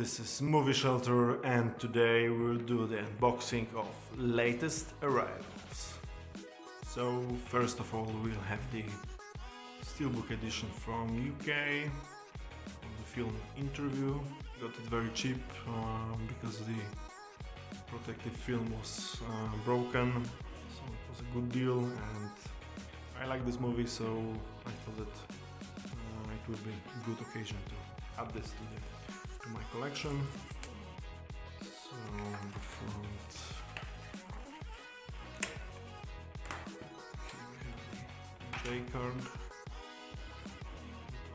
this is Movie Shelter and today we'll do the unboxing of latest arrivals. So first of all we'll have the Steelbook Edition from UK, from the film Interview. Got it very cheap because the protective film was broken, so it was a good deal and I like this movie, so I thought that it would be a good occasion to add this to my collection. So the front, okay, we have the J card with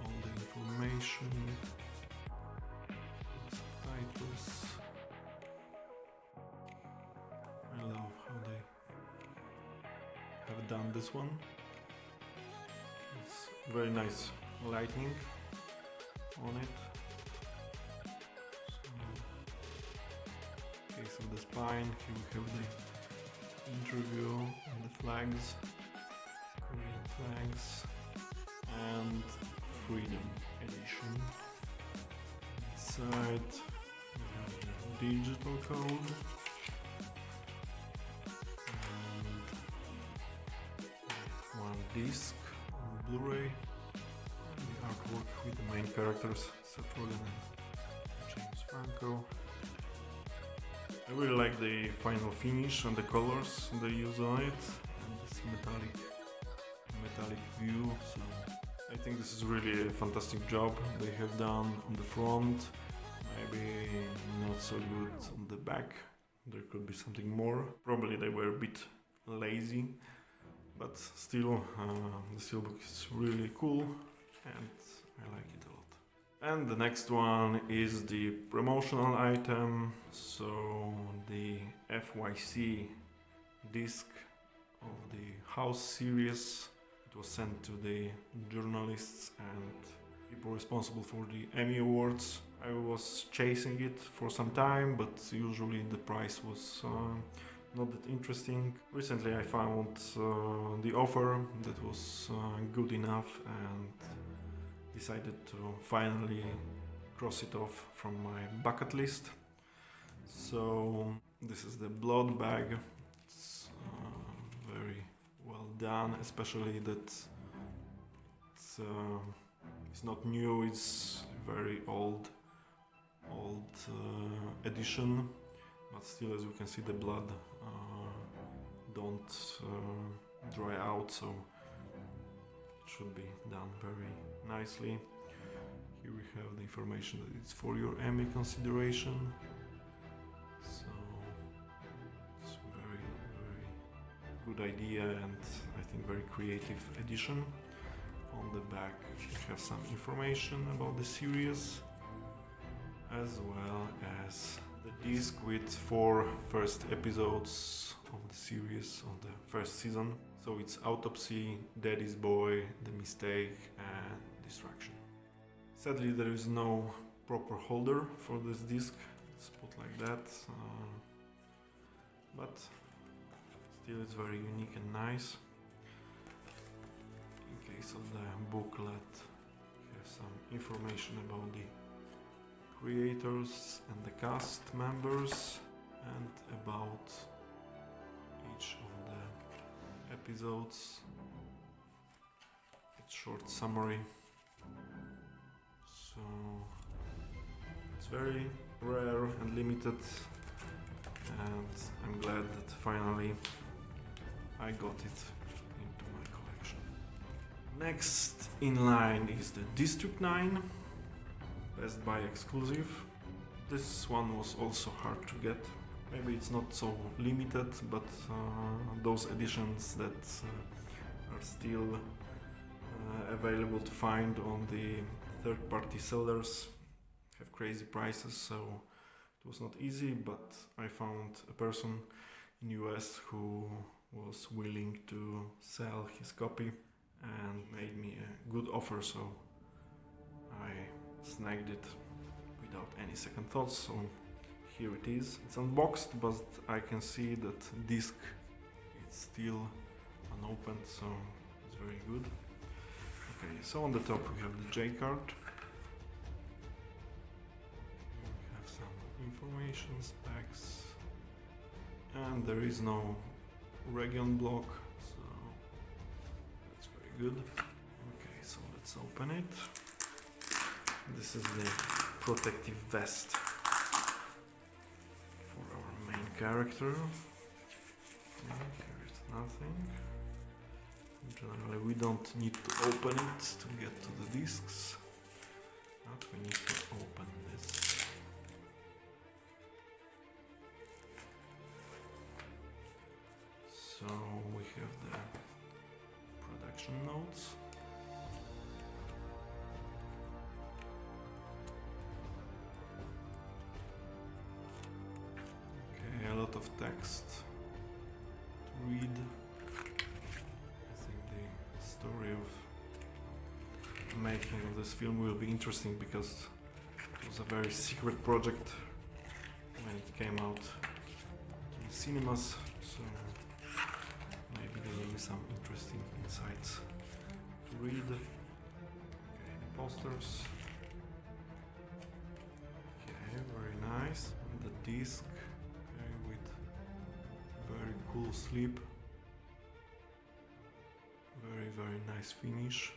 all the information, subtitles. I love how they have done this one. It's very nice lighting on it. Case of the spine, here we have the interview and the flags, Korean flags, and Freedom Edition. Inside we have the digital code and one disc on Blu-ray, and the artwork with the main characters, Seth Rogen and James Franco. I really like the final finish and the colors they use on it, and this metallic view, so I think this is really a fantastic job they have done on the front. Maybe not so good on the back, there could be something more. Probably they were a bit lazy, but still the Steelbook is really cool and I like it a lot. And the next one is the promotional item, so the FYC disc of the House series. It was sent to the journalists and people responsible for the Emmy Awards. I was chasing it for some time, but usually the price was not that interesting. Recently I found the offer that was good enough and decided to finally cross it off from my bucket list. So this is the blood bag. It's very well done, especially that it's not new, it's very old edition, but still, as you can see, the blood don't dry out, so it should be done very nicely. Here we have the information that it's for your Emmy consideration, so it's a very good idea and I think very creative edition. On the back we have some information about the series, as well as the disc with 4 first episodes of the series of the first season. So it's Autopsy, Daddy's Boy, The Mistake and Distraction. Sadly there is no proper holder for this disc, it's put like that, but still it's very unique and nice. In case of the booklet, we have some information about the creators and the cast members and about each of the episodes. It's short summary, so it's very rare and limited, and I'm glad that finally I got it into my collection. Next in line is the District 9 Best Buy exclusive. This one was also hard to get. Maybe it's not so limited, but those editions that are still available to find on the third-party sellers have crazy prices, so it was not easy, but I found a person in US who was willing to sell his copy and made me a good offer, so I snagged it without any second thoughts. So here it is. It's unboxed, but I can see that disc is still unopened, so it's very good. Okay, so on the top we have the J card. We have information specs, and there is no region block, so that's very good. Okay, so let's open it. This is the protective vest for our main character. Okay, here is nothing. Generally we don't need to open it to get to the discs, but we need to open this. So we have the production notes. Okay, a lot of text to read. Story of making of this film will be interesting because it was a very secret project when it came out to the cinemas, so maybe there will be some interesting insights to read. Okay, posters. Okay, very nice. And the disc, okay, with very cool slip. Very nice finish.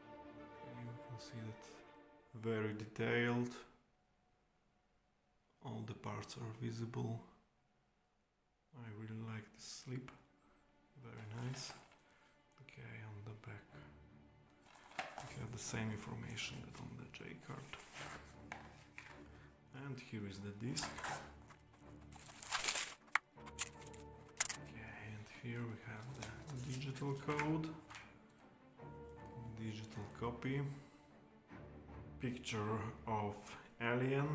Okay, you can see that very detailed. All the parts are visible. I really like the slip. Very nice. Okay, on the back we have the same information that on the J card. And here is the disc. Okay, and here we have the digital code, digital copy, picture of alien,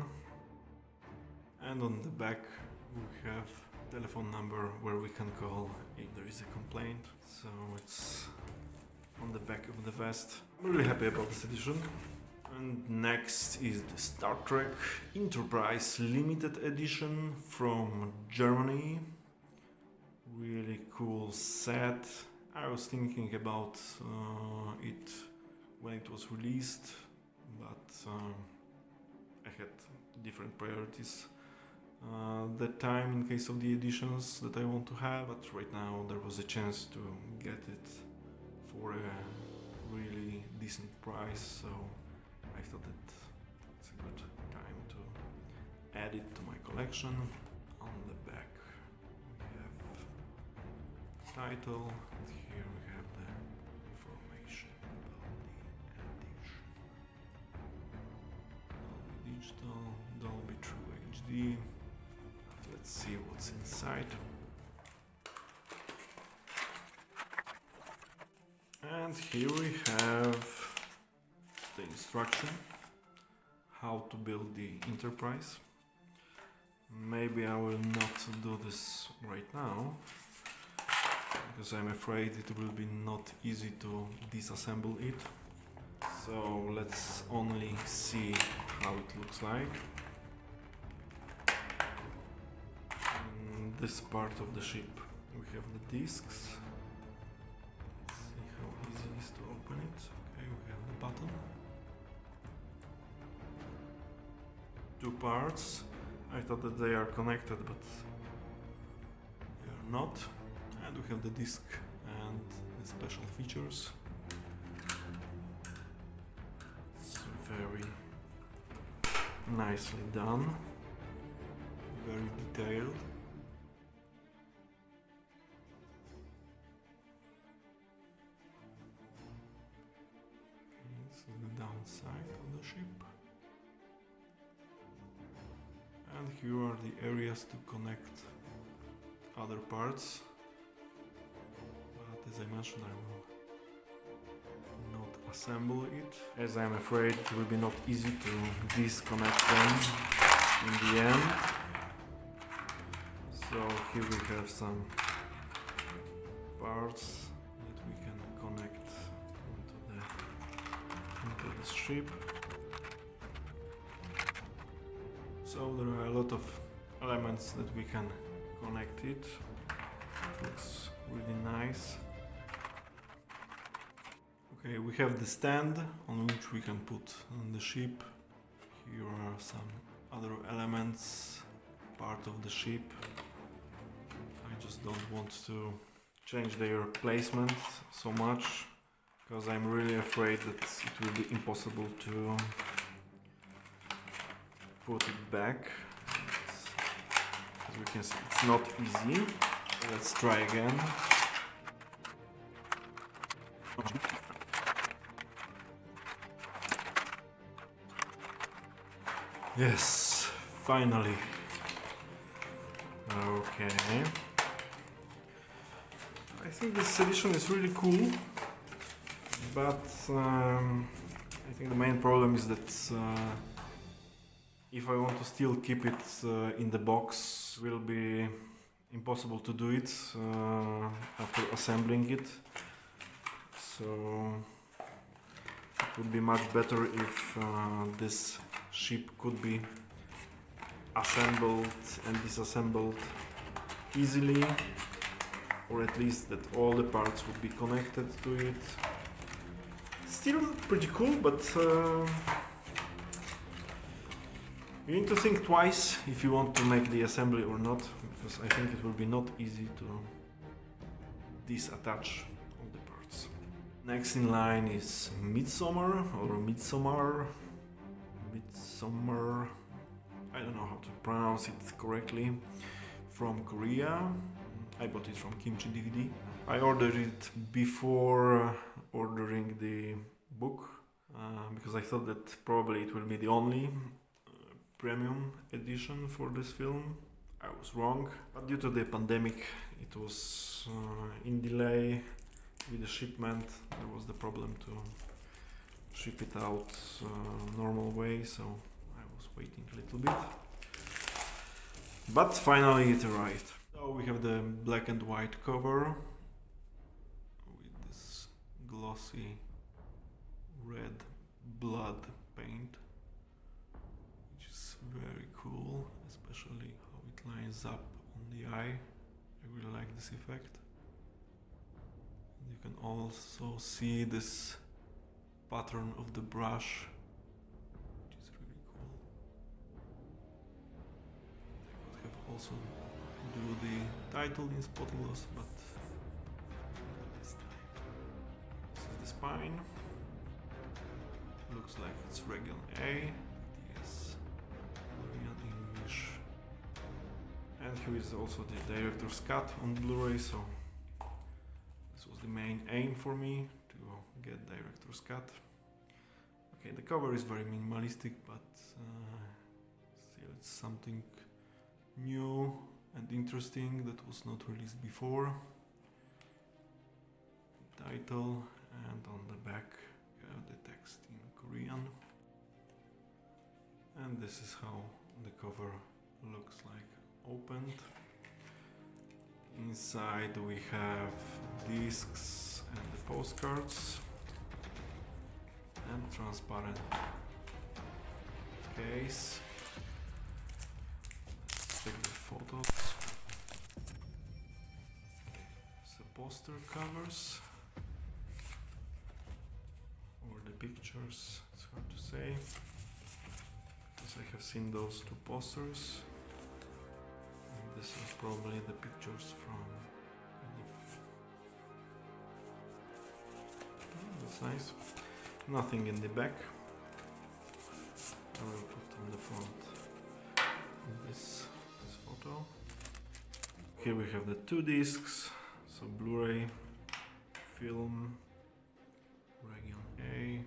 and on the back we have telephone number where we can call if there is a complaint. So it's on the back of the vest. I'm really happy about this edition. And next is the Star Trek Enterprise Limited Edition from Germany. Really cool set. I was thinking about it when it was released, but I had different priorities that time in case of the editions that I want to have, but right now there was a chance to get it for a really decent price, so I thought that it's a good time to add it to my collection. On the back title, and here we have the information about the edition. Dolby Digital, Dolby True HD. Let's see what's inside. And here we have the instruction how to build the Enterprise. Maybe I will not do this right now, because I'm afraid it will be not easy to disassemble it. So let's only see how it looks like. In this part of the ship we have the discs. Let's see how easy it is to open it. Okay, we have the button. Two parts. I thought that they are connected, but they are not. And we have the disc and the special features. It's very nicely done, very detailed. This is the downside of the ship. And here are the areas to connect other parts. As I mentioned, I will not assemble it, as I'm afraid it will be not easy to disconnect them in the end. So here we have some parts that we can connect into the ship. So there are a lot of elements that we can connect it. It looks really nice. Okay, we have the stand on which we can put on the ship. Here are some other elements, part of the ship. I just don't want to change their placement so much, because I'm really afraid that it will be impossible to put it back. As we can see, it's not easy. Let's try again. Yes, finally. Okay. I think this edition is really cool, but I think the main problem is that if I want to still keep it in the box, it will be impossible to do it after assembling it. So it would be much better if this ship could be assembled and disassembled easily, or at least that all the parts would be connected to it. Still pretty cool, but you need to think twice if you want to make the assembly or not, because I think it will be not easy to disattach all the parts. Next in line is Midsommar or Midsommar. Midsommar, I don't know how to pronounce it correctly, from Korea. I bought it from Kimchi DVD. I ordered it before ordering the book, because I thought that probably it will be the only premium edition for this film. I was wrong, but due to the pandemic it was in delay with the shipment. There was the problem to ship it out normal way, so I was waiting a little bit. But finally it arrived. So we have the black and white cover with this glossy red blood paint, which is very cool, especially how it lines up on the eye. I really like this effect. You can also see this pattern of the brush, which is really cool. I could have also do the title in spot gloss, but not this time. This is the spine. Looks like it's regular A. Yes, Korean English. And here is also the director's cut on Blu-ray, so this was the main aim for me, to get director's cut. Okay, the cover is very minimalistic, but still it's something new and interesting that was not released before. The title, and on the back the text in Korean. And this is how the cover looks like opened. Inside we have discs and the postcards and transparent case. Let's check the photos. The poster covers or the pictures, it's hard to say, because I have seen those two posters. And this is probably the pictures from that's nice. Nothing in the back. I will put on the front this photo. Here we have the two discs, so Blu-ray, film, Region A,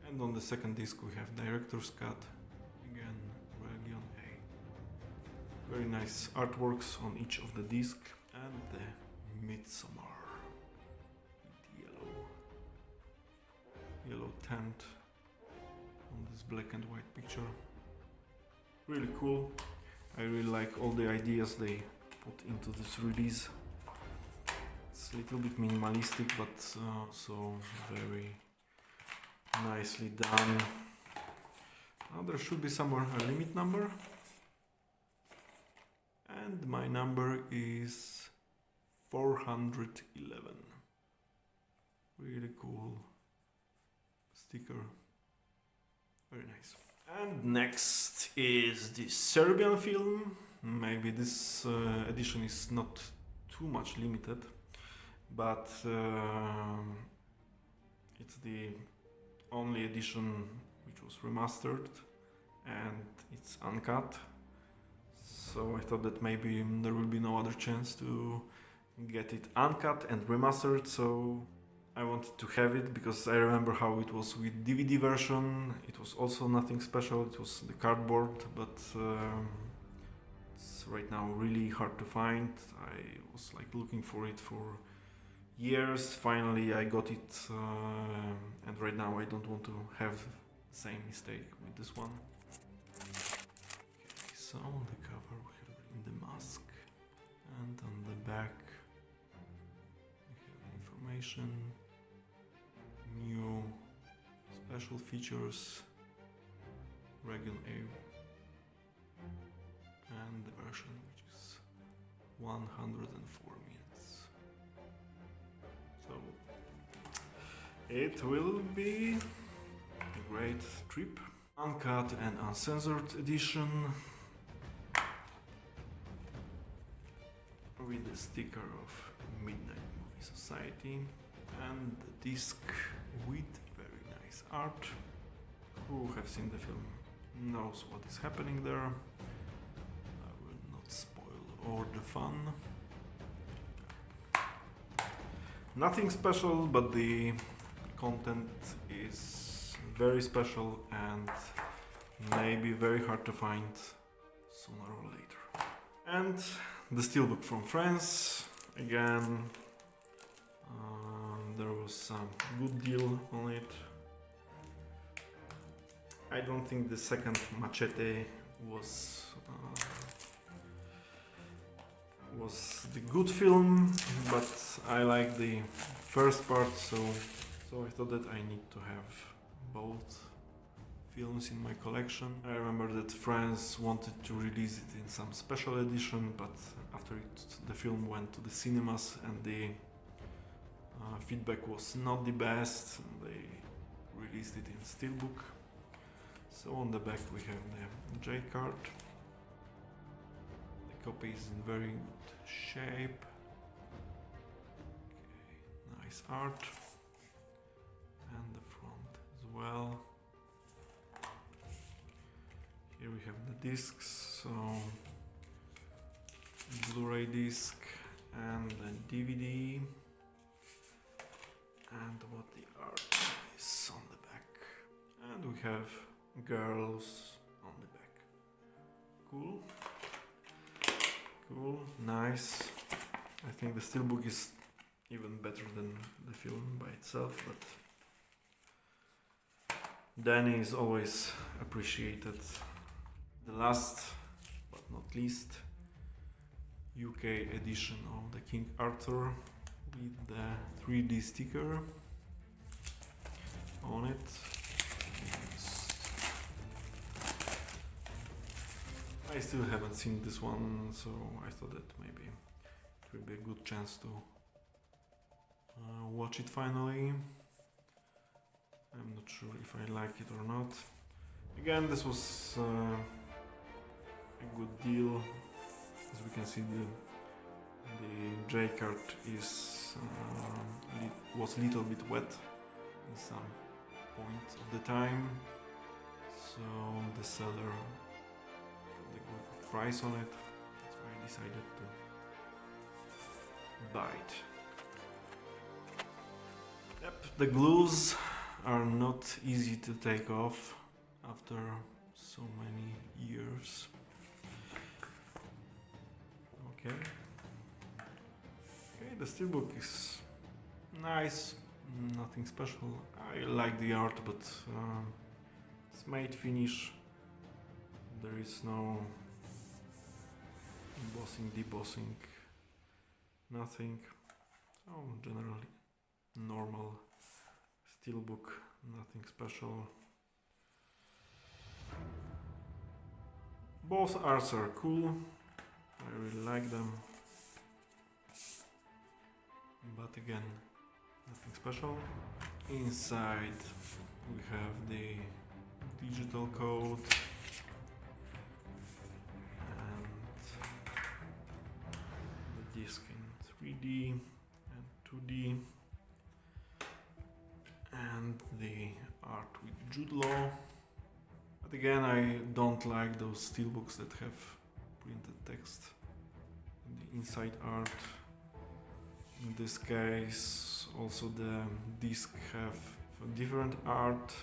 and on the second disc we have director's cut, again Region A. Very nice artworks on each of the discs, and the Midsommar with yellow tint on this black and white picture. Really cool. I really like all the ideas they put into this release. It's a little bit minimalistic, but also very nicely done. Now there should be somewhere a limit number, and my number is 411. Really cool sticker, very nice. And next is the Serbian film. Maybe this edition is not too much limited, but it's the only edition which was remastered and it's uncut. So I thought that maybe there will be no other chance to get it uncut and remastered, so I wanted to have it because I remember how it was with DVD version. It was also nothing special, it was the cardboard, but it's right now really hard to find. I was like looking for it for years. Finally I got it, and right now I don't want to have the same mistake with this one. Okay, so the cover we have in the mask, and on the back we have information, new special features, Region A, and the version which is 104 minutes. So it will be a great trip. Uncut and Uncensored edition with the sticker of Midnight Movie Society and the disc with very nice art. Who have seen the film knows what is happening there. I will not spoil all the fun. Nothing special, but the content is very special and maybe very hard to find sooner or later. And the Steelbook from France, again, there was some good deal on it. I don't think the second Machete was the good film, but I like the first part, so I thought that I need to have both films in my collection. I remember that France wanted to release it in some special edition, but after the film went to the cinemas and the feedback was not the best, they released it in Steelbook. So on the back we have the J card. The copy is in very good shape. Okay, nice art. And the front as well. Here we have the discs, so Blu-ray disc and then DVD, and what the art is on the back. And we have girls on the back. Cool. Cool, nice. I think the Steelbook is even better than the film by itself, but Danny is always appreciated. The last but not least, UK edition of the King Arthur with the 3D sticker on it. I still haven't seen this one, so I thought that maybe it would be a good chance to watch it finally. I'm not sure if I like it or not. Again, this was a good deal. As we can see, the J card is was a little bit wet in some point of the time, so the seller got a good price on it. That's why I decided to buy it. Yep, the glues are not easy to take off after so many years. Okay. Okay, the Steelbook is nice, nothing special. I like the art, but it's matte finish. There is no embossing, debossing, nothing. Oh, generally normal Steelbook, nothing special. Both arts are cool. I really like them, but again, nothing special. Inside we have the digital code, and the disc in 3D and 2D, and the art with Jude Law. But again, I don't like those steelbooks that have printed text in the inside art. In this case, also the disc have different art.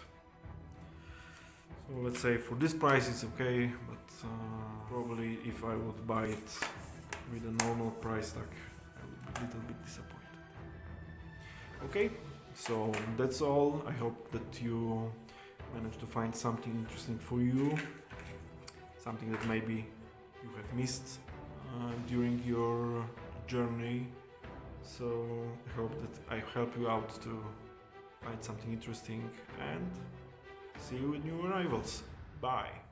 So let's say for this price it's okay, but probably if I would buy it with a normal price tag, I would be a little bit disappointed. Okay, so that's all. I hope that you managed to find something interesting for you, something that maybe you have missed during your journey. So I hope that I help you out to find something interesting, and see you with new arrivals. Bye!